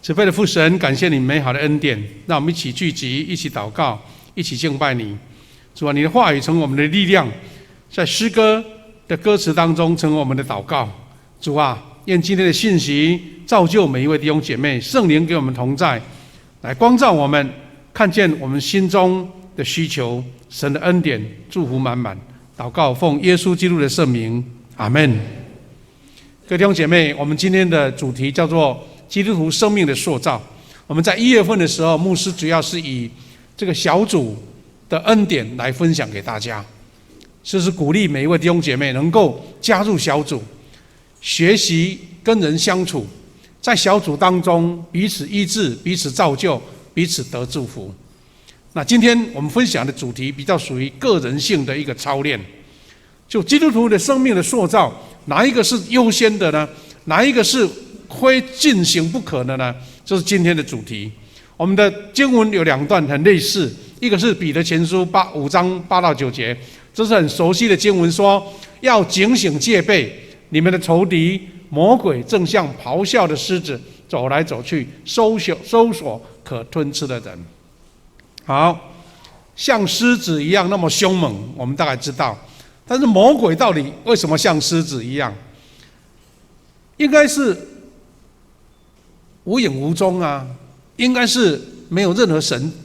慈悲的父神，感谢你美好的恩典，让我们一起聚集，一起祷告，一起敬拜你。主啊，你的话语成为我们的力量，在诗歌的歌词当中成为我们的祷告。主啊，愿今天的信息造就每一位弟兄姐妹，圣灵给我们同在，来光照我们，看见我们心中的需求，神的恩典祝福满满。祷告奉耶稣基督的圣名，阿们。各位弟兄姐妹，我们今天的主题叫做基督徒生命的塑造。我们在1月份的时候，牧师主要是以这个小组的恩典来分享给大家，这是鼓励每一位弟兄姐妹能够加入小组，学习跟人相处，在小组当中彼此医治，彼此造就，彼此得祝福。那今天我们分享的主题比较属于个人性的一个操练，就基督徒的生命的塑造，哪一个是优先的呢？哪一个是非进行不可的呢？这是今天的主题。我们的经文有2段很类似，一个是彼得前书5章8到9节，这是很熟悉的经文，说要警醒戒备，你们的仇敌魔鬼正像咆哮的狮子走来走去，搜索可吞吃的人。好，像狮子一样那么凶猛，我们大概知道，但是魔鬼到底为什么像狮子一样？应该是无影无踪啊，应该是没有任何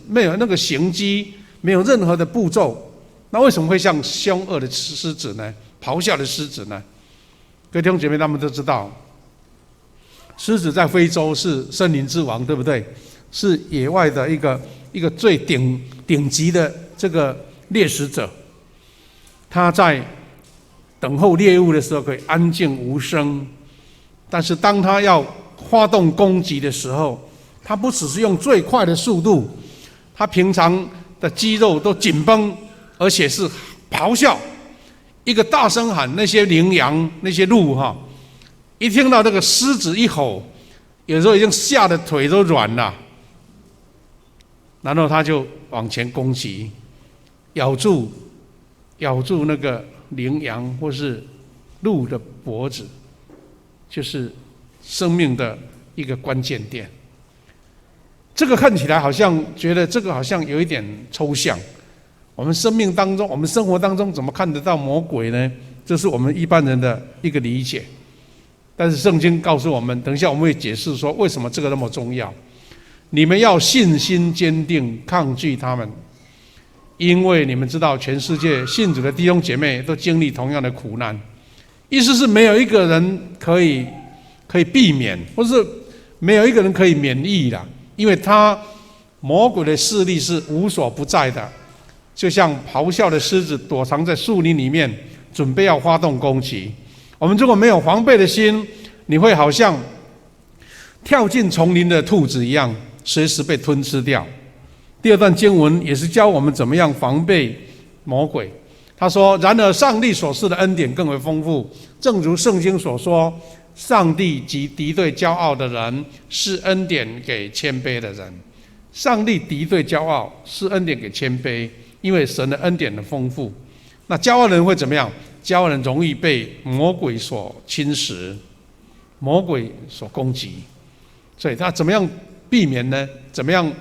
没有那个行迹，没有任何的步骤。那为什么会像凶恶的狮子呢？咆哮的狮子呢？各位弟兄姐妹，他们都知道，狮子在非洲是森林之王，对不对？是野外的一个最顶级的这个猎食者。他在等候猎物的时候可以安静无声，但是当他要发动攻击的时候，他不只是用最快的速度，他平常的肌肉都紧绷，而且是咆哮，一个大声喊，那些羚羊那些鹿一听到这个狮子一吼，有时候已经吓得腿都软了，然后他就往前攻击，咬住那个羚羊或是鹿的脖子，就是生命的一个关键点。这个看起来好像觉得这个好像有一点抽象，我们生命当中，我们生活当中怎么看得到魔鬼呢？这是我们一般人的一个理解。但是圣经告诉我们，等一下我们会解释说为什么这个那么重要。你们要信心坚定，抗拒他们，因为你们知道全世界信主的弟兄姐妹都经历同样的苦难。意思是没有一个人可以避免，或是没有一个人可以免疫的，因为魔鬼的势力是无所不在的，就像咆哮的狮子躲藏在树林里面，准备要发动攻击。我们如果没有防备的心，你会好像跳进丛林的兔子一样，随时被吞吃掉。第2段经文也是教我们怎么样防备魔鬼。他说，然而上帝所赐的恩典更为丰富，正如圣经所说，上帝即敌对骄傲的人，是恩典给谦卑的人。上帝敌对骄傲，是恩典给谦卑，因为神的恩典的丰富。那骄傲人会怎么样？骄傲人容易被魔鬼所侵蚀，魔鬼所攻击。所以他怎么样避免呢？怎么样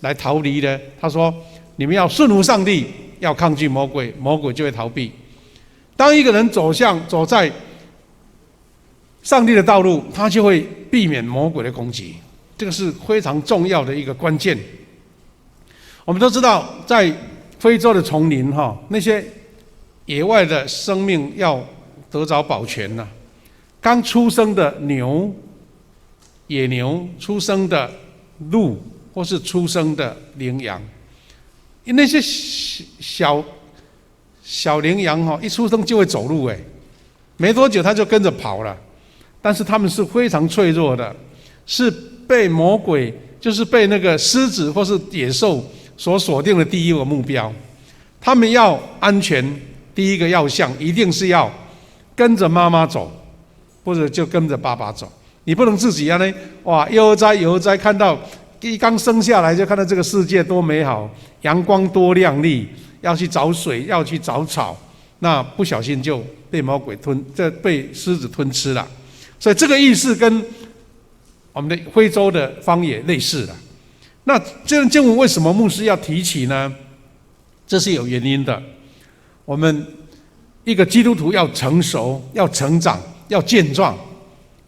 来逃离呢？他说，你们要顺服上帝，要抗拒魔鬼，魔鬼就会逃避。当一个人走在上帝的道路，他就会避免魔鬼的攻击，这个是非常重要的一个关键。我们都知道，在非洲的丛林那些野外的生命要得着保全呐。刚出生的野牛，出生的鹿，或是出生的羚羊，那些小羚羊一出生就会走路，没多久它就跟着跑了。但是它们是非常脆弱的，是被魔鬼，就是被那个狮子或是野兽所锁定的第一个目标。他们要安全，第一个要项一定是要跟着妈妈走，或者就跟着爸爸走。你不能自己哇，悠哉看到一刚生下来就看到这个世界多美好，阳光多亮丽，要去找水，要去找草，那不小心就被魔鬼被狮子吞吃了。所以这个意思跟我们的徽州的方也类似了。那这段经文为什么牧师要提起呢？这是有原因的。我们一个基督徒要成熟、要成长、要健壮，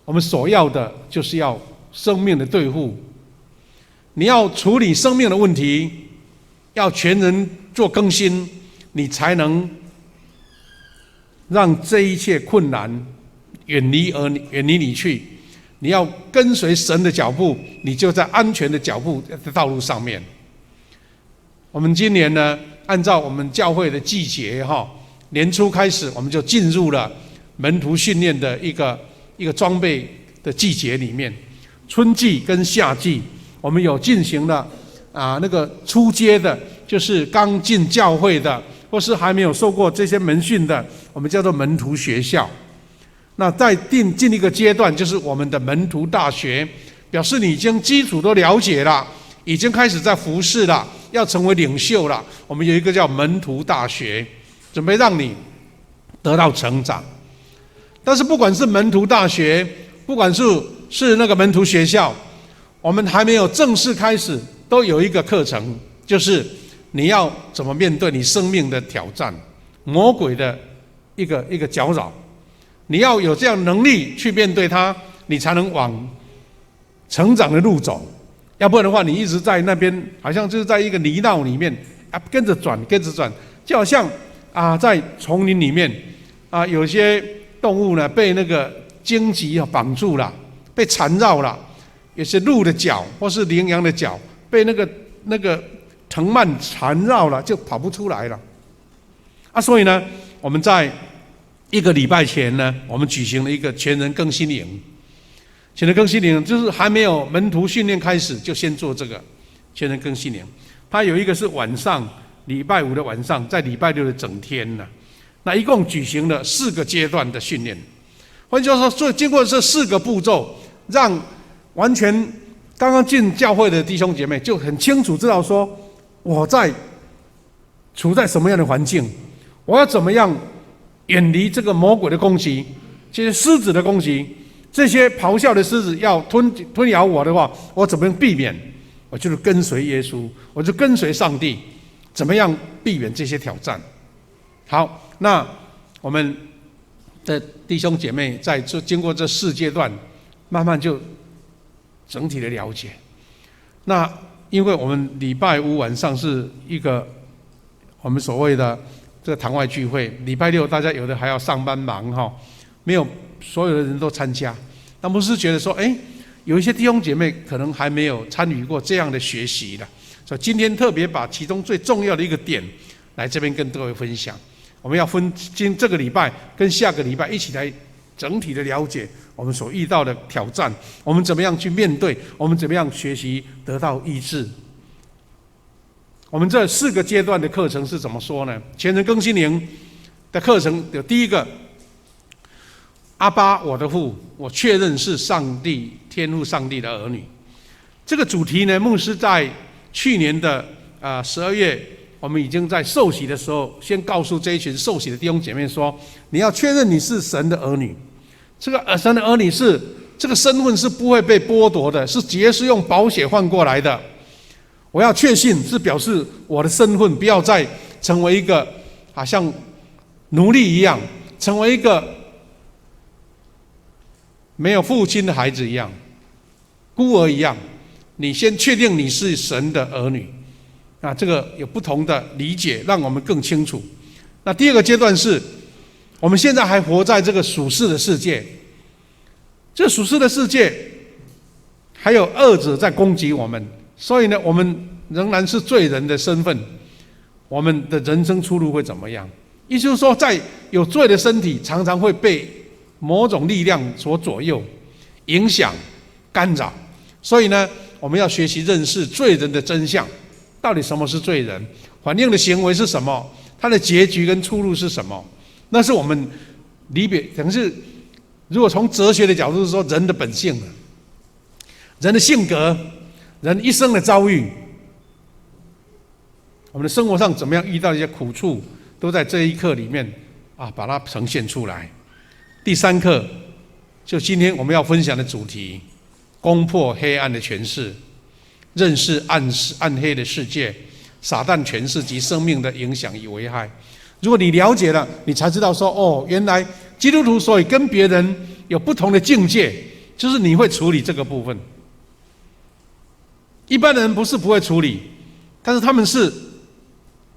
我们所要的就是要生命的对付。你要处理生命的问题，要全人做更新，你才能让这一切困难远离你去。你要跟随神的脚步，你就在安全的脚步的道路上面。我们今年呢，按照我们教会的季节年初开始，我们就进入了门徒训练的一个装备的季节里面。春季跟夏季，我们有进行了那个初阶的，就是刚进教会的，或是还没有受过这些门训的，我们叫做门徒学校。那再进一个阶段，就是我们的门徒大学，表示你已经基础都了解了，已经开始在服侍了，要成为领袖了。我们有一个叫门徒大学，准备让你得到成长。但是不管是门徒大学，不管是那个门徒学校，我们还没有正式开始，都有一个课程，就是你要怎么面对你生命的挑战，魔鬼的一个搅扰。你要有这样能力去面对它，你才能往成长的路走。要不然的话，你一直在那边，好像就是在一个泥淖里面跟着转，就好像在丛林里面有些动物呢被那个荆棘绑住了，被缠绕了；有些鹿的脚或是羚羊的脚被那个藤蔓缠绕了，就跑不出来了。所以呢，我们在1个礼拜前呢，我们举行了一个全人更新营。全人更新营就是还没有门徒训练开始，就先做这个全人更新营。它有一个是晚上，礼拜5的晚上，在礼拜6的整天呢。那一共举行了4个阶段的训练。换句话说，经过这4个步骤，让完全刚刚进教会的弟兄姐妹就很清楚知道说，我处在什么样的环境，我要怎么样远离这个魔鬼的攻击，这些狮子的攻击，这些咆哮的狮子要吞咬我的话，我怎么样避免？我就是跟随耶稣，我就跟随上帝，怎么样避免这些挑战？好，那我们的弟兄姐妹在经过这4阶段，慢慢就整体的了解。那因为我们礼拜5晚上是一个我们所谓的这个堂外聚会，礼拜6大家有的还要上班忙没有所有的人都参加。那牧师觉得说，有一些弟兄姐妹可能还没有参与过这样的学习的，所以今天特别把其中最重要的一个点来这边跟各位分享。我们要分这个礼拜跟下个礼拜一起来整体的了解我们所遇到的挑战，我们怎么样去面对，我们怎么样学习得到医治。我们这4个阶段的课程是怎么说呢？全人更新营的课程有第一个，阿爸我的父，我确认是上帝天父上帝的儿女。这个主题呢，牧师在去年的12月，我们已经在受洗的时候，先告诉这一群受洗的弟兄姐妹说，你要确认你是神的儿女。这个神的儿女是这个身份是不会被剥夺的，是直接是用宝血换过来的。我要确信是表示我的身份不要再成为一个好像奴隶一样，成为一个没有父亲的孩子一样，孤儿一样。你先确定你是神的儿女，这个有不同的理解，让我们更清楚。那第2个阶段是，我们现在还活在这个属世的世界，这属世的世界还有恶者在攻击我们，所以呢，我们仍然是罪人的身份，我们的人生出路会怎么样？意思就是说，在有罪的身体常常会被某种力量所左右、影响、干扰，所以呢，我们要学习认识罪人的真相，到底什么是罪人，反应的行为是什么，他的结局跟出路是什么？那是我们离别，等于是如果从哲学的角度说，人的本性，人的性格，人一生的遭遇，我们的生活上怎么样遇到一些苦处，都在这一课里面把它呈现出来。第3课就今天我们要分享的主题，攻破黑暗的权势，认识暗黑的世界、撒旦权势及生命的影响与危害。如果你了解了，你才知道说，哦，原来基督徒所以跟别人有不同的境界，就是你会处理这个部分。一般人不是不会处理，但是他们是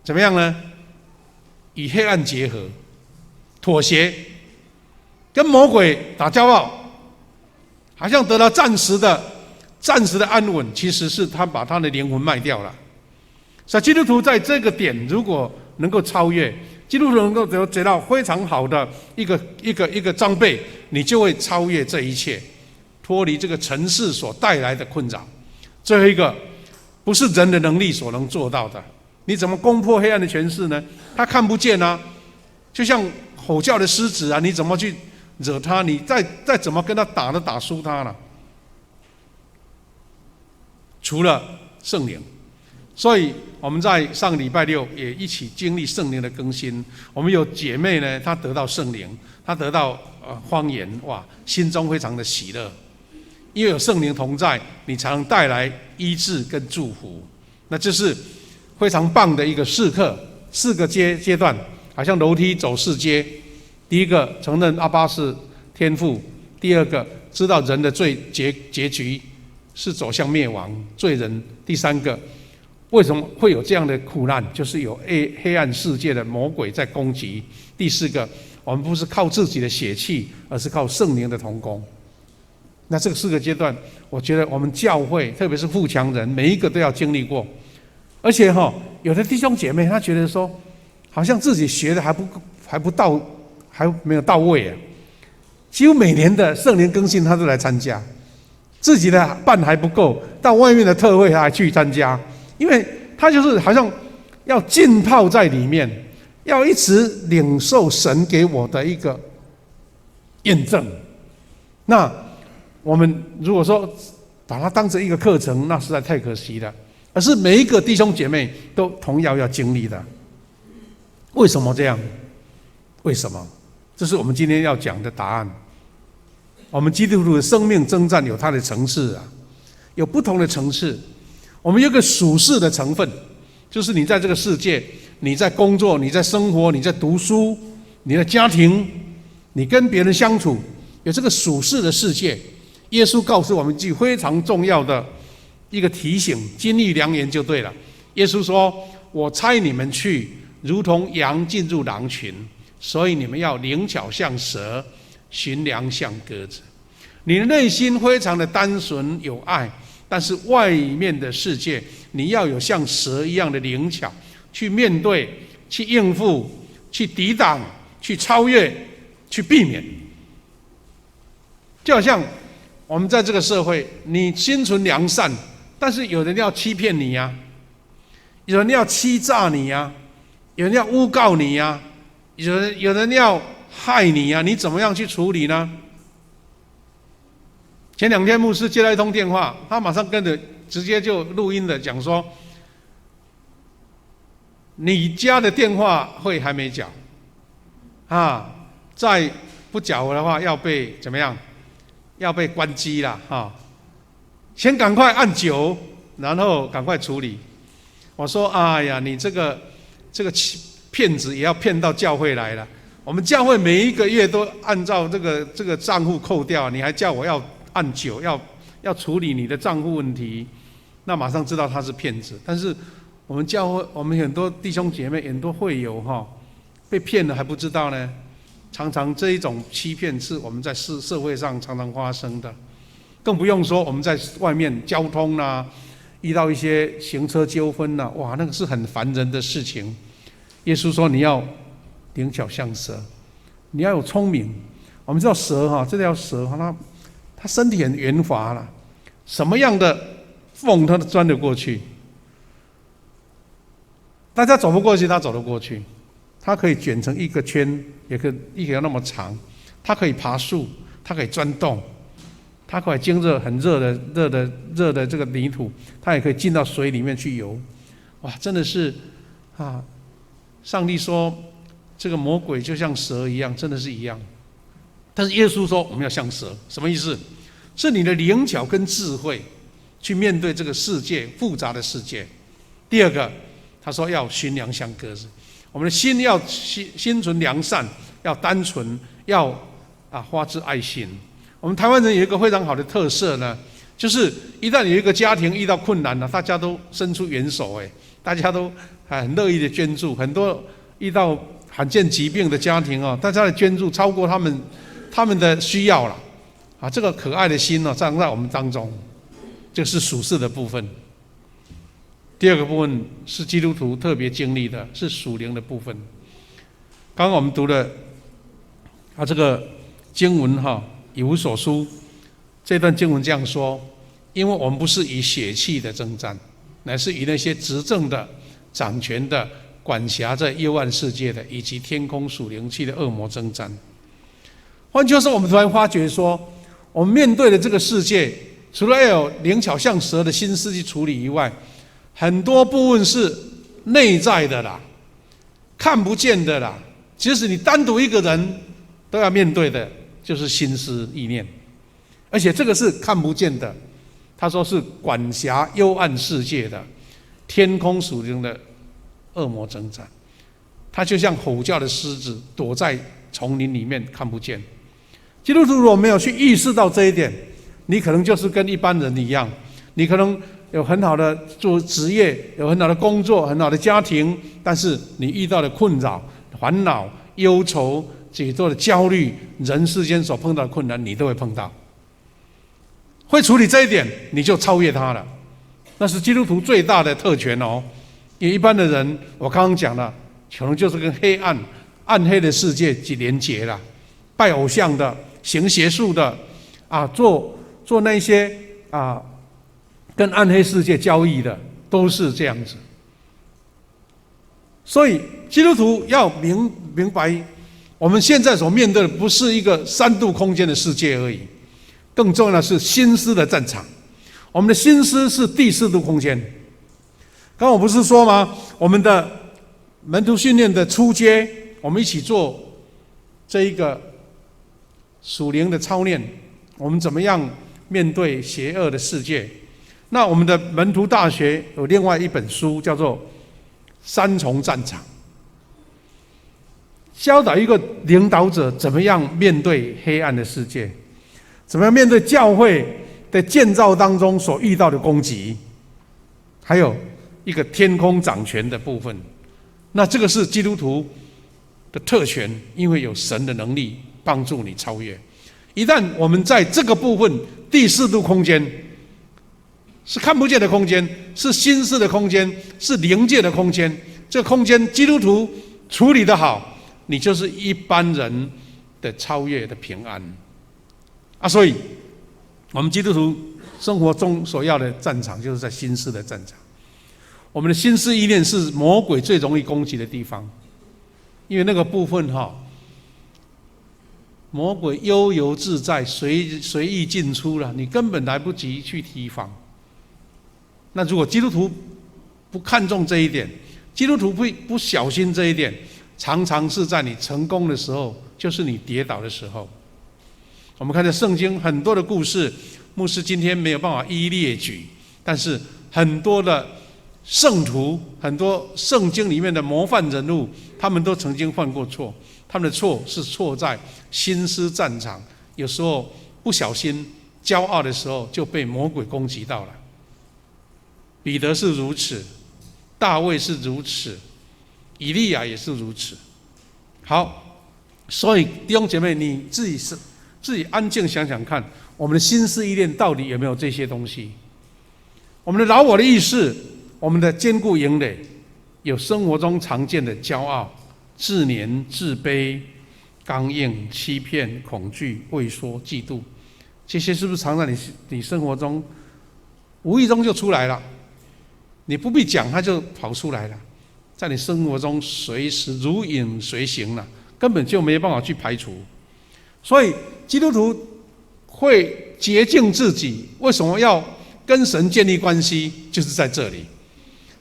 怎么样呢？与黑暗结合，妥协，跟魔鬼打交道，好像得到暂时的安稳，其实是他把他的灵魂卖掉了。所以基督徒在这个点，如果能够超越，基督徒能够得到非常好的一个装备，你就会超越这一切，脱离这个尘世所带来的困扰。最后一个，不是人的能力所能做到的。你怎么攻破黑暗的权势呢？他看不见啊，就像吼叫的狮子啊，你怎么去惹他？你再怎么跟他打都打输他了。除了圣灵，所以我们在上个礼拜六也一起经历圣灵的更新。我们有姐妹呢，她得到圣灵，她得到方言，哇，心中非常的喜乐，因为有圣灵同在，你才能带来医治跟祝福。那这是非常棒的一个4个阶段，好像楼梯走4阶。第一个，承认阿爸是天父；第二个，知道人的罪结局是走向灭亡，罪人；第3个，为什么会有这样的苦难？就是有黑暗世界的魔鬼在攻击。第4个，我们不是靠自己的血气，而是靠圣灵的同工。那这个4个阶段，我觉得我们教会，特别是富强人，每一个都要经历过。而且有的弟兄姐妹他觉得说，好像自己学的还没有到位啊。几乎每年的圣灵更新他都来参加，自己的办还不够，到外面的特会他还去参加，因为他就是好像要浸泡在里面，要一直领受神给我的一个验证。那我们如果说把它当成一个课程，那实在太可惜了。而是每一个弟兄姐妹都同样要经历的。为什么这样？为什么？这是我们今天要讲的答案。我们基督徒的生命征战有它的层次啊，有不同的层次。我们有个属世的成分，就是你在这个世界，你在工作，你在生活，你在读书，你的家庭，你跟别人相处，有这个属世的世界。耶稣告诉我们一句非常重要的一个提醒，金玉良言就对了。耶稣说：“我差你们去，如同羊进入狼群，所以你们要灵巧像蛇，驯良像鸽子。”你的内心非常的单纯有爱，但是外面的世界，你要有像蛇一样的灵巧，去面对，去应付，去抵挡，去超越，去避免。就好像我们在这个社会，你心存良善，但是有人要欺骗你呀，有人要欺诈你呀，有人要诬告你呀，有人要害你呀，你怎么样去处理呢？前2天牧师接到一通电话，他马上跟着直接就录音的讲说，你家的电话费还没缴啊，再不缴的话要被怎么样？要被关机了哈！先赶快按9，然后赶快处理。我说：哎呀，你这个骗子也要骗到教会来了。我们教会每一个月都按照这个账户扣掉，你还叫我要按9，要处理你的账户问题，那马上知道他是骗子。但是我们教会，我们很多弟兄姐妹、很多会友被骗了还不知道呢。常常这一种欺骗是我们在社会上常常发生的，更不用说我们在外面交通啊，遇到一些行车纠纷啊，哇，那个是很烦人的事情。耶稣说你要灵巧像蛇，你要有聪明。我们知道蛇这条蛇它身体很圆滑了，什么样的缝它都钻得过去，大家走不过去，它走得过去。它可以卷成一个圈，也可以一条那么长。它可以爬树，它可以钻洞，它可以经热很热的这个泥土，它也可以进到水里面去游。哇，真的是啊！上帝说这个魔鬼就像蛇一样，真的是一样。但是耶稣说我们要像蛇，什么意思？是你的灵巧跟智慧去面对这个世界复杂的世界。第二个，他说要寻良相鸽子，我们的心要心存良善，要单纯，要发自爱心。我们台湾人有一个非常好的特色呢，就是一旦有一个家庭遇到困难了，大家都伸出援手，大家都很乐意的捐助。很多遇到罕见疾病的家庭大家的捐助超过他们的需要了。这个可爱的心站在我们当中，这是属世的部分。第二个部分是基督徒特别经历的，是属灵的部分。刚刚我们读了这个经文以弗所书这段经文这样说：因为我们不是以血气的征战，乃是与那些执政的、掌权的、管辖在幽暗世界的，以及天空属灵气的恶魔征战。换句话说，我们突然发觉说，我们面对的这个世界，除了要有灵巧像蛇的心思去处理以外，很多部分是内在的啦，看不见的啦。即使你单独一个人都要面对的，就是心思意念，而且这个是看不见的。他说是管辖幽暗世界的、天空属灵的恶魔征战。他就像吼叫的狮子，躲在丛林里面看不见。基督徒如果没有去意识到这一点，你可能就是跟一般人一样，你可能有很好的做职业，有很好的工作，很好的家庭，但是你遇到的困扰、烦恼、忧愁、许多的焦虑，人世间所碰到的困难，你都会碰到。会处理这一点，你就超越他了。那是基督徒最大的特权哦。因为一般的人，我刚刚讲了，可能就是跟黑暗、暗黑的世界去连结了，拜偶像的、行邪术的，做那些跟暗黑世界交易的，都是这样子。所以基督徒要明白，我们现在所面对的不是一个3度空间的世界而已，更重要的是心思的战场。我们的心思是第4度空间。刚刚我不是说吗？我们的门徒训练的初阶，我们一起做这一个属灵的操练，我们怎么样面对邪恶的世界？那我们的门徒大学有另外一本书，叫做《3重战场》，教导一个领导者怎么样面对黑暗的世界，怎么样面对教会的建造当中所遇到的攻击，还有一个天空掌权的部分。那这个是基督徒的特权，因为有神的能力帮助你超越。一旦我们在这个部分第4度空间，是看不见的空间，是心思的空间，是灵界的空间，这个空间基督徒处理得好，你就是一般人的超越的平安所以我们基督徒生活中所要的战场，就是在心思的战场。我们的心思意念是魔鬼最容易攻击的地方，因为那个部分魔鬼悠游自在，随意进出了，你根本来不及去提防。那如果基督徒不看重这一点，基督徒不小心这一点，常常是在你成功的时候，就是你跌倒的时候。我们看到圣经很多的故事，牧师今天没有办法一一列举，但是很多的圣徒，很多圣经里面的模范人物，他们都曾经犯过错，他们的错是错在心思战场，有时候不小心骄傲的时候就被魔鬼攻击到了。彼得是如此，大卫是如此，以利亚也是如此。好，所以弟兄姐妹，你自己安静想想看，我们的心思意念到底有没有这些东西？我们的老我的意识，我们的坚固营垒，有生活中常见的骄傲、自怜、自卑、刚硬、欺骗、恐惧、畏缩、嫉妒，这些是不是常在你生活中无意中就出来了？你不必讲，它就跑出来了，在你生活中随时如影随形了，根本就没办法去排除。所以基督徒会洁净自己，为什么要跟神建立关系？就是在这里。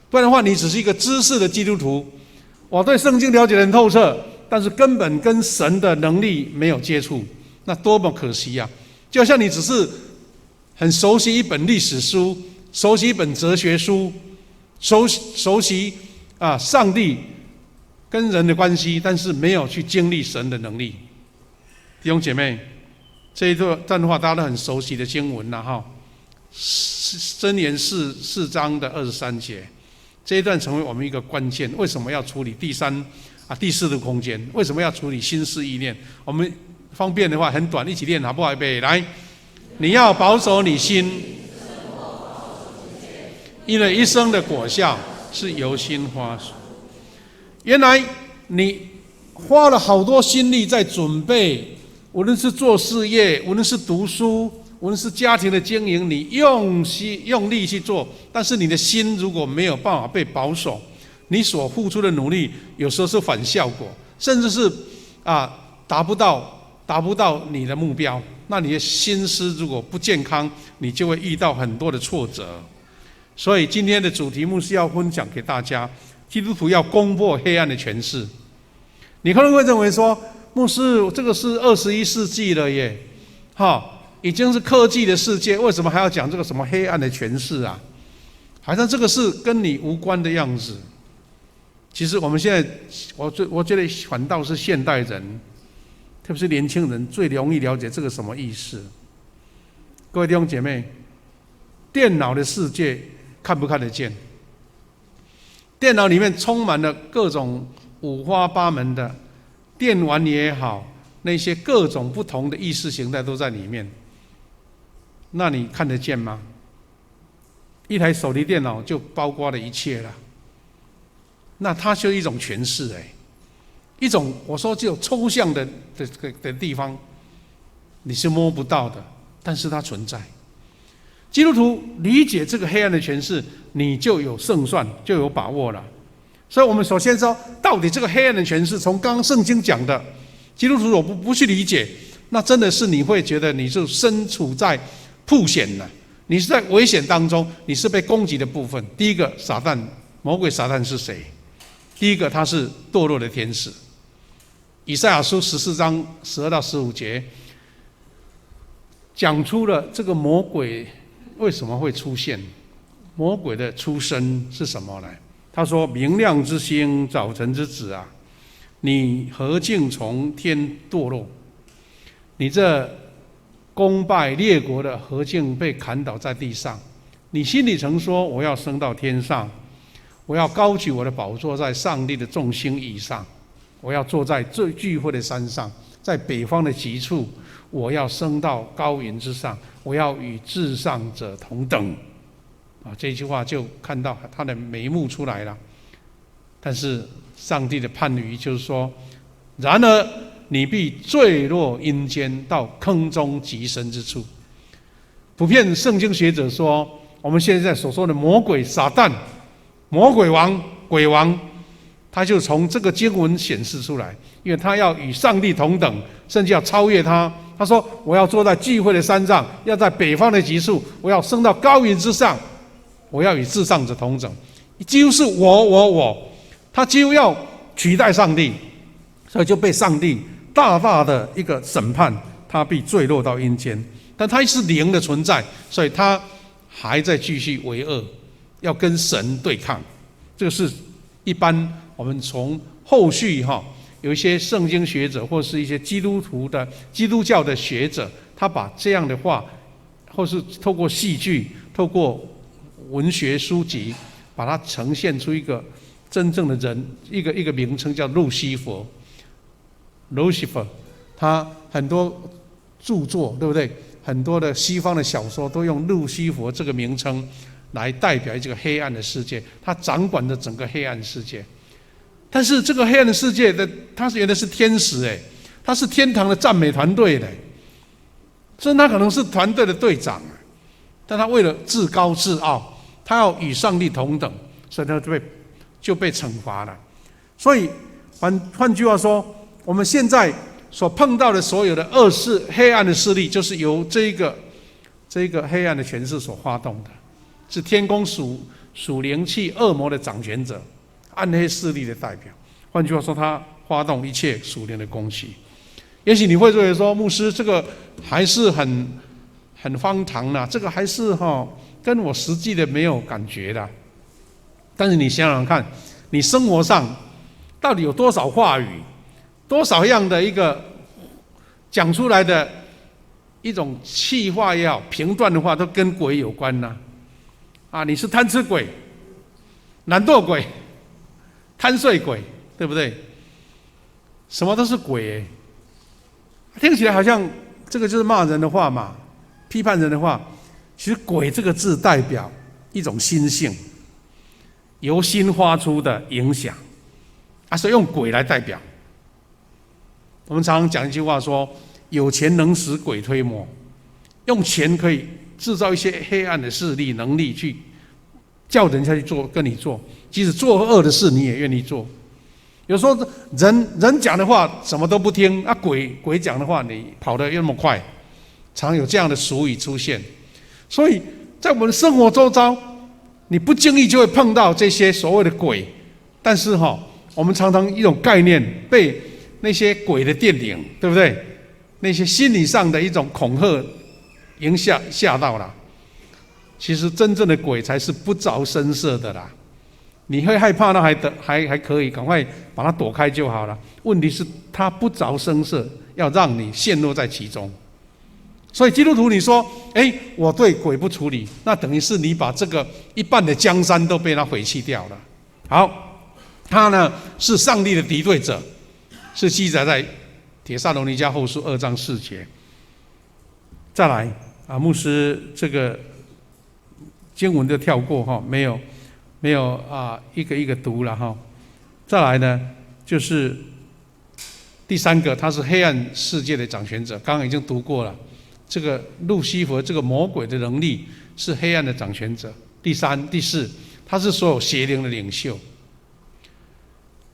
不然的话，你只是一个知识的基督徒，我对圣经了解得很透彻，但是根本跟神的能力没有接触，那多么可惜啊！就像你只是很熟悉一本历史书，熟悉一本哲学书，熟悉上帝跟人的关系，但是没有去经历神的能力。弟兄姐妹，这一段话大家都很熟悉的经文了哈，箴言4章的23节，这一段成为我们一个关键。为什么要处理第4的空间？为什么要处理心思意念？我们方便的话很短，一起练好不好？预备来，你要保守你心，因为一生的果效是由心发出。原来你花了好多心力在准备，无论是做事业，无论是读书，无论是家庭的经营，你用力去做，但是你的心如果没有办法被保守，你所付出的努力有时候是反效果，甚至是达不到你的目标。那你的心思如果不健康，你就会遇到很多的挫折。所以今天的主题目是要分享给大家，基督徒要攻破黑暗的权势。你可能会认为说，牧师，这个是21世纪了耶，已经是科技的世界，为什么还要讲这个什么黑暗的权势啊？好像这个是跟你无关的样子。其实我们现在，我觉得反倒是现代人，特别是年轻人最容易了解这个什么意思。各位弟兄姐妹，电脑的世界看不看得见？电脑里面充满了各种五花八门的电玩也好，那些各种不同的意识形态都在里面。那你看得见吗？一台手提电脑就包括了一切了。那它就一种诠释，一种我说就抽象的地方，你是摸不到的，但是它存在。基督徒理解这个黑暗的权势，你就有胜算，就有把握了。所以我们首先说，到底这个黑暗的权势，从刚刚圣经讲的，基督徒如果不去理解，那真的是你会觉得你就身处在曝险了，你是在危险当中，你是被攻击的部分。第一个，撒旦，魔鬼撒旦是谁？第一个，他是堕落的天使。以赛亚书14章12到15节讲出了这个魔鬼为什么会出现，魔鬼的出身是什么呢？他说：明亮之星，早晨之子啊，你何竟从天堕落？你这攻败列国的何竟被砍倒在地上？你心里曾说，我要升到天上，我要高举我的宝座在上帝的众星以上，我要坐在最聚会的山上，在北方的极处，我要升到高云之上，我要与至上者同等。这句话就看到他的眉目出来了。但是上帝的判语就是说，然而你必坠落阴间，到坑中极深之处。普遍圣经学者说，我们现在所说的魔鬼撒旦、魔鬼王、鬼王，他就从这个经文显示出来，因为他要与上帝同等，甚至要超越他。他说：我要坐在聚会的山上，要在北方的极处，我要升到高云之上，我要与至上者同等。几乎是我，他几乎要取代上帝，所以就被上帝大大的一个审判，他必坠落到阴间。但他是灵的存在，所以他还在继续为恶，要跟神对抗。这个是一般我们从后续有一些圣经学者或是一些基督教的学者，他把这样的话，或是透过戏剧、透过文学书籍，把它呈现出一个真正的人，一个名称叫路西弗 （Lucifer）。他很多著作，对不对？很多的西方的小说都用路西弗这个名称来代表这个黑暗的世界，他掌管着整个黑暗世界。但是这个黑暗的世界的，他原来是天使，他是天堂的赞美团队的，所以他可能是团队的队长，但他为了自高自傲，他要与上帝同等，所以他就被惩罚了。所以换句话说，我们现在所碰到的所有的黑暗的势力，就是由这个黑暗的权势所发动的，是天宫属灵气恶魔的掌权者，暗黑势力的代表。换句话说，他发动一切属灵的攻击。也许你会认为说，牧师，这个还是很很荒唐啦，这个还是跟我实际的没有感觉的。但是你想想看，你生活上到底有多少话语，多少样的一个讲出来的一种气话也好，评断的话，都跟鬼有关呐。你是贪吃鬼、懒惰鬼、贪睡鬼，对不对？什么都是鬼听起来好像这个就是骂人的话嘛，批判人的话。其实“鬼”这个字代表一种心性，由心发出的影响所以用鬼来代表。我们常常讲一句话说：“有钱能使鬼推磨。”用钱可以制造一些黑暗的势力，能力去叫人家去做，跟你做，即使做恶的事你也愿意做。有时候人讲的话什么都不听鬼讲的话你跑得又那么快，常有这样的俗语出现。所以在我们生活周遭，你不经意就会碰到这些所谓的鬼，但是我们常常一种概念被那些鬼的电影，对不对？那些心理上的一种恐吓吓到了。其实真正的鬼才是不着声色的啦。你会害怕那还可以，赶快把它躲开就好了。问题是它不着声色，要让你陷入在其中。所以基督徒，你说，我对鬼不处理，那等于是你把这个一半的江山都被他毁弃掉了。好，他呢是上帝的敌对者，是记载在帖撒罗尼迦后书2章4节。再来牧师这个经文就跳过没有一个一个读了再来呢，就是第三个，他是黑暗世界的掌权者，刚刚已经读过了。这个路西弗，这个魔鬼的能力是黑暗的掌权者。第三、第四，他是所有邪灵的领袖。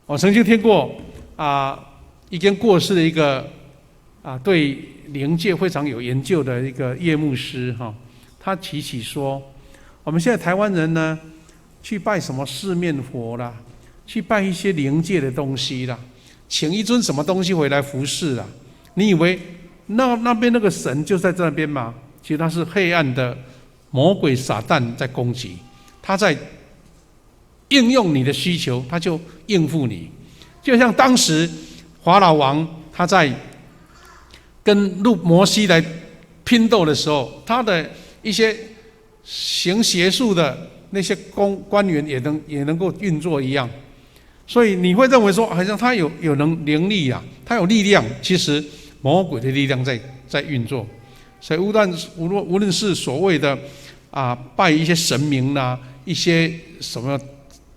我曾经听过已经过世的一个对灵界非常有研究的一个叶牧师他提起说，我们现在台湾人呢，去拜什么四面佛啦，去拜一些灵界的东西啦，请一尊什么东西回来服侍啦，你以为那边那个神就在这边吗？其实他是黑暗的魔鬼撒旦在攻击，他在应用你的需求，他就应付你。就像当时法老王他在跟摩西来拼斗的时候，他的一些行邪术的那些官员也能够运作一样。所以你会认为说，好像他有灵力他有力量，其实魔鬼的力量在运作。所以无论是所谓的拜一些神明一些什么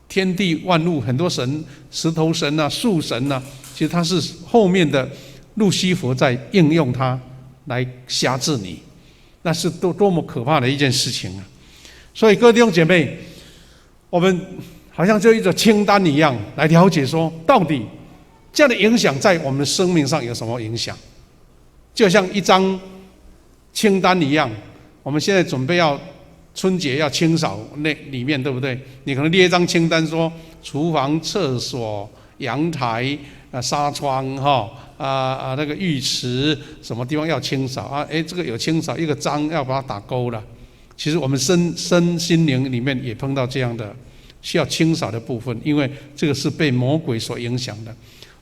天地万物很多神，石头神树神其实他是后面的路西弗在应用它来辖制你，那是多么可怕的一件事情所以各位弟兄姐妹，我们好像就一个清单一样来了解说，到底这样的影响在我们的生命上有什么影响？就像一张清单一样，我们现在准备要春节要清扫那里面，对不对？你可能列一张清单说，厨房、厕所、阳台、纱窗那个浴池什么地方要清扫这个有清扫，一个脏要把它打勾了。其实我们身心灵里面也碰到这样的需要清扫的部分，因为这个是被魔鬼所影响的。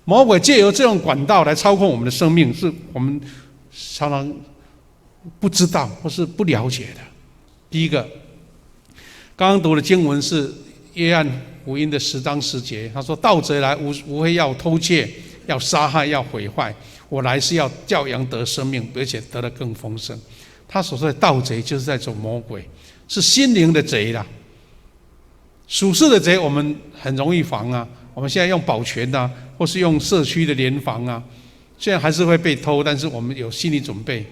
魔鬼借由这种管道来操控我们的生命，是我们常常不知道或是不了解的。第一个，刚刚读的经文是约翰福音的10章10节，他说：“盗贼来无非要偷窃、要杀害、要毁坏，我来是要叫羊得生命，而且得得更丰盛。”他所说的盗贼就是在走魔鬼，是心灵的贼啦。属世的贼我们很容易防我们现在用保全或是用社区的联防虽然还是会被偷，但是我们有心理准备。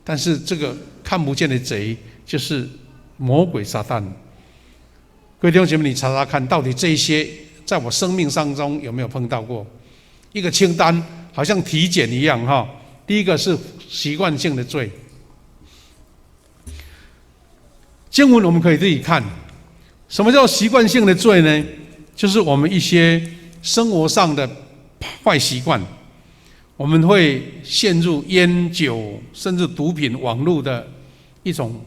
但是这个看不见的贼就是魔鬼撒旦。各位弟兄姐妹，你查查看，到底这一些在我生命当中有没有碰到过？一个清单，好像体检一样第一个是习惯性的罪。经文我们可以自己看，什么叫习惯性的罪呢？就是我们一些生活上的坏习惯，我们会陷入烟酒甚至毒品网络的一种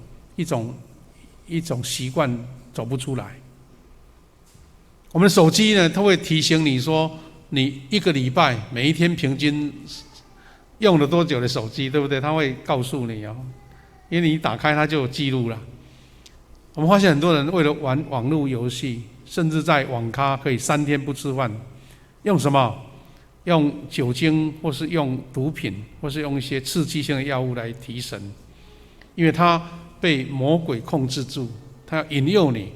习惯，走不出来。我们的手机呢，它会提醒你说，你一个礼拜每一天平均用了多久的手机，对不对？它会告诉你哦，因为你一打开它就有记录了。我们发现很多人为了玩网络游戏，甚至在网咖可以3天不吃饭，用什么？用酒精，或是用毒品，或是用一些刺激性的药物来提神，因为他被魔鬼控制住，他要引诱你，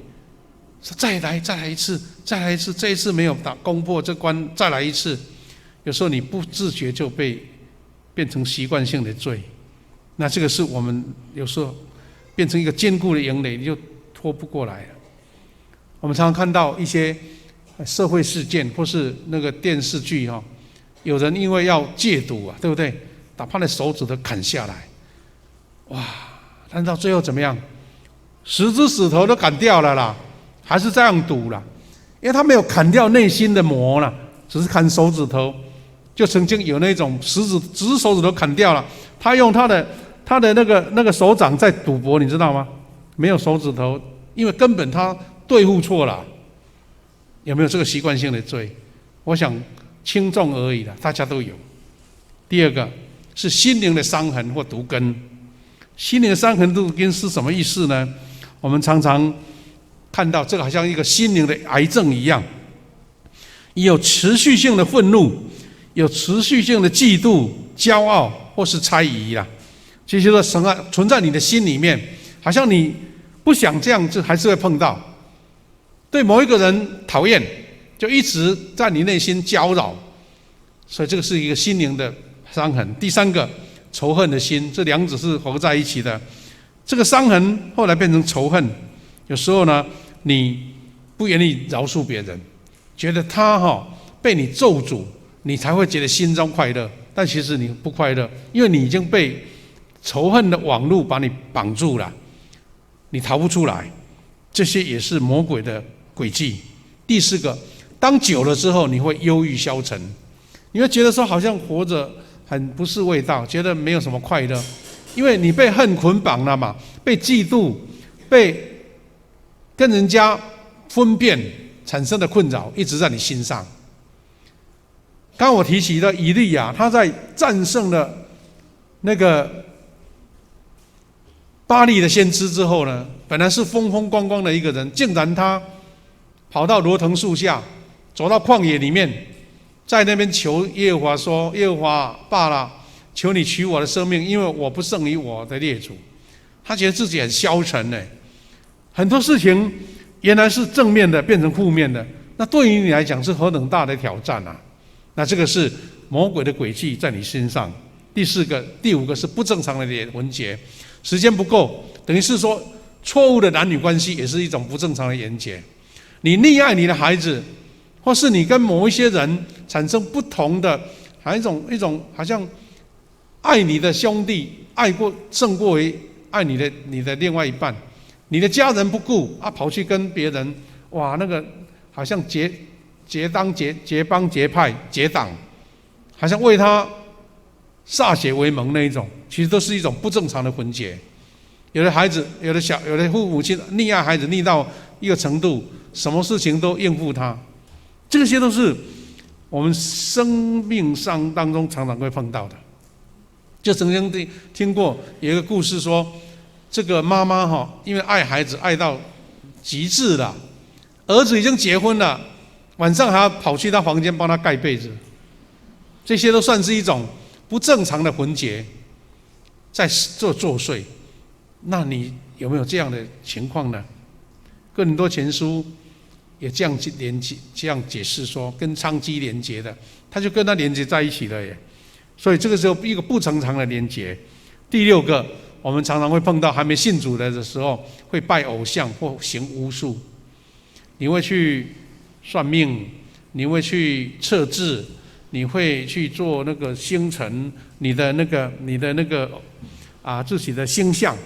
说再来一次，这一次没有攻破这关，再来一次。有时候你不自觉就变成习惯性的罪，那这个是我们有时候变成一个坚固的营垒，你就拖不过来了。我们常常看到一些社会事件或是那个电视剧哈，有人因为要戒赌啊，对不对？把他的手指头砍下来，哇！但到最后怎么样？10只指头都砍掉了啦，还是这样赌啦，因为他没有砍掉内心的魔啦，只是砍手指头。就曾经有那种只手指头砍掉了，他用他的那个手掌在赌博，你知道吗？没有手指头，因为根本他对付错了。有没有这个习惯性的罪？我想轻重而已了，大家都有。第二个是心灵的伤痕或毒根。心灵的伤痕毒根是什么意思呢？我们常常看到这个好像一个心灵的癌症一样，有持续性的愤怒，有持续性的嫉妒、骄傲或是猜疑啦，这些都存在你的心里面，好像你不想这样，就还是会碰到。对某一个人讨厌，就一直在你内心搅扰，所以这个是一个心灵的伤痕。第三个，仇恨的心，这两者是合在一起的。这个伤痕后来变成仇恨，有时候呢，你不愿意饶恕别人，觉得他被你咒诅，你才会觉得心中快乐，但其实你不快乐，因为你已经被仇恨的网路把你绑住了，你逃不出来。这些也是魔鬼的诡计。第四个，当久了之后，你会忧郁消沉，你会觉得说好像活着很不是味道，觉得没有什么快乐，因为你被恨捆绑了嘛，被嫉妒，被跟人家分辨产生的困扰一直在你心上。刚刚我提起的以利亚，他在战胜了那个巴力的先知之后呢，本来是风风光光的一个人，竟然他跑到罗藤树下，走到旷野里面，在那边求耶和华说：“耶和华罢了，求你取我的生命，因为我不胜于我的列祖。”他觉得自己很消沉呢，很多事情原来是正面的变成负面的，那对于你来讲是何等大的挑战啊！那这个是魔鬼的诡计在你身上。第五个是不正常的连结。时间不够，等于是说错误的男女关系也是一种不正常的连结。你溺爱你的孩子，或是你跟某一些人产生不同的，还一种好像爱你的兄弟胜过于爱你的另外一半，你的家人不顾啊，跑去跟别人，哇，那个好像结帮结派结党，好像为他歃血为盟那一种，其实都是一种不正常的婚结。有的孩子，有的父母亲溺爱孩子溺到一个程度，什么事情都应付他，这些都是我们生命上当中常常会碰到的。就曾经听过有一个故事说，这个妈妈因为爱孩子爱到极致了，儿子已经结婚了，晚上还要跑去他房间帮他盖被子，这些都算是一种不正常的婚结，在作祟。那你有没有这样的情况呢？哥林多前书也这样解释说，跟娼妓连结的，他就跟他连结在一起了耶。所以这个时候一个不正常的连结。第六个，我们常常会碰到还没信主的时候，会拜偶像或行巫术。你会去算命，你会去测字，你会去做那个星辰，你的那个自己的星象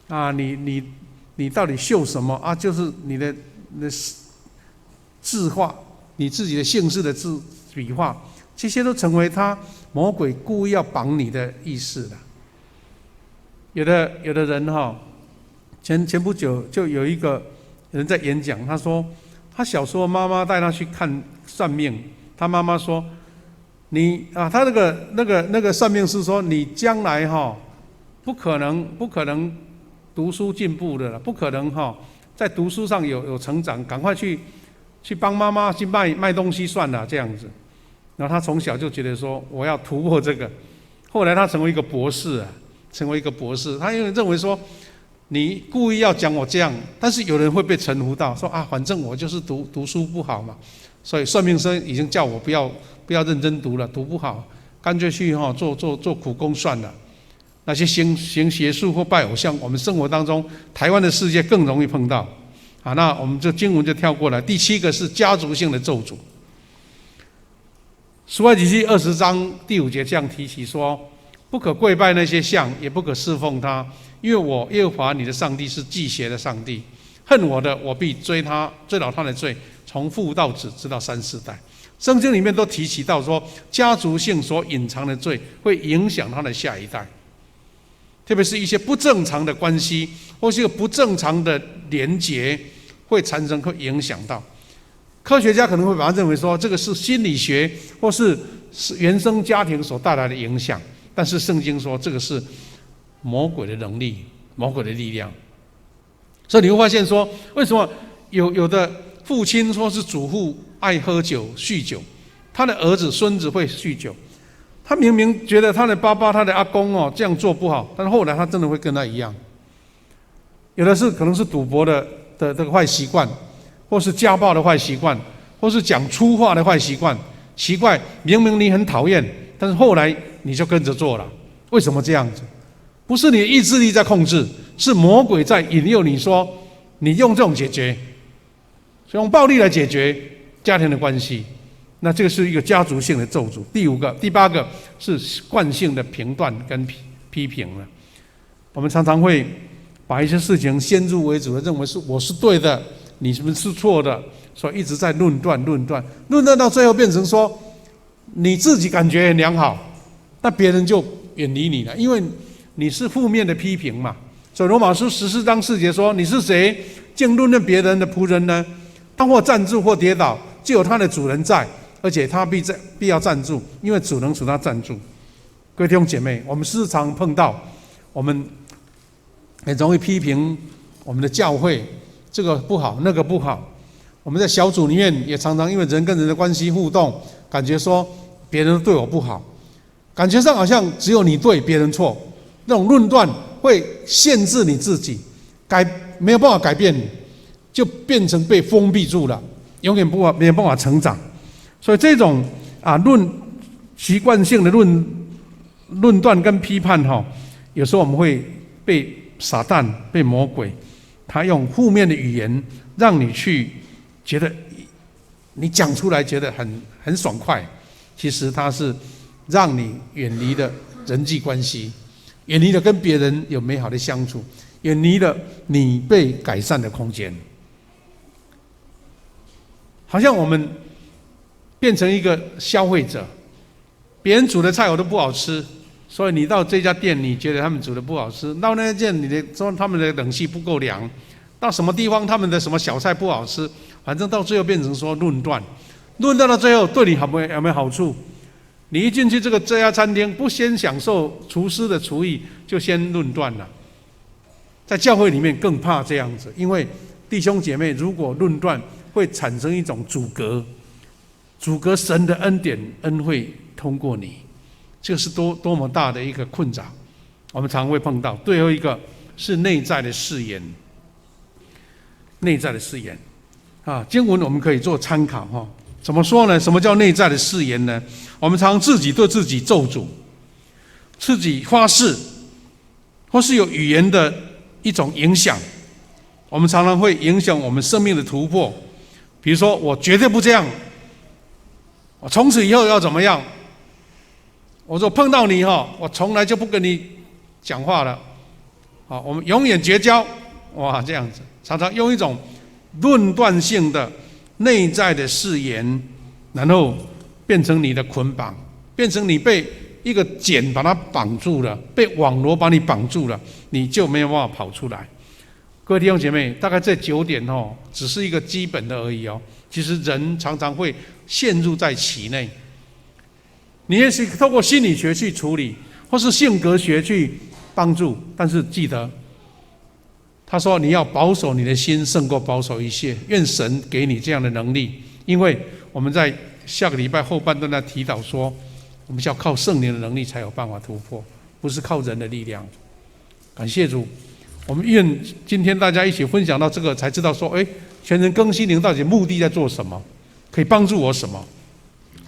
啊，你到底绣什么啊？就是你的字画，你自己的姓氏的笔画，这些都成为他魔鬼故意要绑你的意思了。有的人前不久就有一个人在演讲，他说他小时候妈妈带他去看算命，他妈妈说他那个算命师说你将来不可能读书进步的了，不可能在读书上有成长，赶快去帮妈妈去卖东西算了这样子。然后他从小就觉得说我要突破这个，后来他成为一个博士，他因为认为说你故意要讲我这样，但是有人会被臣服到说反正我就是读书不好嘛，所以算命师已经叫我不要认真读了，读不好干脆去做苦工算了。那些行邪术或拜偶像，我们生活当中台湾的世界更容易碰到。那我们这经文就跳过来。第7个是家族性的咒诅。出埃及记20章第5节这样提起说：不可跪拜那些像，也不可侍奉他，因为我耶和华你的上帝是忌邪的上帝。恨我的，我必追讨他的罪，从父到子，直到3、4代。圣经里面都提起到说，家族性所隐藏的罪会影响他的下一代，特别是一些不正常的关系，或是一个不正常的连结，会影响到。科学家可能会把它认为说，这个是心理学或是原生家庭所带来的影响，但是圣经说这个是魔鬼的能力，魔鬼的力量。所以你会发现说，为什么有的父亲说是祖父爱喝酒酗酒，他的儿子孙子会酗酒，他明明觉得他的爸爸他的阿公这样做不好，但是后来他真的会跟他一样。有的是可能是赌博的这个坏习惯，或是家暴的坏习惯，或是讲粗话的坏习惯。奇怪，明明你很讨厌，但是后来你就跟着做了，为什么这样子？不是你的意志力在控制，是魔鬼在引诱你说，你用这种解决，所以用暴力来解决家庭的关系。那这个是一个家族性的咒诅。第8个是惯性的评断跟批评了。我们常常会把一些事情先入为主的认为是我是对的，你们是错的，所以一直在论断到最后变成说你自己感觉很良好，那别人就远离你了，因为你是负面的批评嘛。所以罗马书14章4节说：你是谁，竟论断别人的仆人呢？他或站住或跌倒，就有他的主人在，而且他必要站住，因为主能使他站住。各位弟兄姐妹，我们时常碰到，我们很容易批评我们的教会，这个不好，那个不好。我们在小组里面也常常因为人跟人的关系互动，感觉说别人对我不好，感觉上好像只有你对，别人错。那种论断会限制你自己，没有办法改变你，就变成被封闭住了，永远没有办法成长。所以这种习惯性的论断跟批判有时候我们会被撒旦、被魔鬼，他用负面的语言让你去觉得你讲出来觉得很爽快，其实他是让你远离了人际关系，远离了跟别人有美好的相处，远离了你被改善的空间。好像我们变成一个消费者，别人煮的菜我都不好吃，所以你到这家店你觉得他们煮的不好吃，到那家店你说他们的冷气不够凉，到什么地方他们的什么小菜不好吃，反正到最后变成说论断到最后对你有没有好处？你一进去这家餐厅，不先享受厨师的厨艺，就先论断了。在教会里面更怕这样子，因为弟兄姐妹如果论断，会产生一种阻隔神的恩典恩惠通过你，这是多么大的一个困扰，我们常会碰到。最后一个是内在的誓言，经文我们可以做参考怎么说呢？什么叫内在的誓言呢？我们常自己对自己咒诅，自己发誓，或是有语言的一种影响，我们常常会影响我们生命的突破。比如说，我绝对不这样，我从此以后要怎么样？我说碰到你我从来就不跟你讲话了，我们永远绝交，这样子，常常用一种论断性的内在的誓言，然后变成你的捆绑，变成你被一个茧把它绑住了，被网罗把你绑住了，你就没有办法跑出来。各位弟兄姐妹，大概这9点只是一个基本的而已其实人常常会陷入在其内。你也许透过心理学去处理，或是性格学去帮助，但是记得，他说你要保守你的心，胜过保守一切。愿神给你这样的能力，因为我们在下个礼拜后半段在提到说，我们是要靠圣灵的能力才有办法突破，不是靠人的力量。感谢主，我们愿今天大家一起分享到这个，才知道说，全人更新灵到底目的在做什么，可以帮助我什么。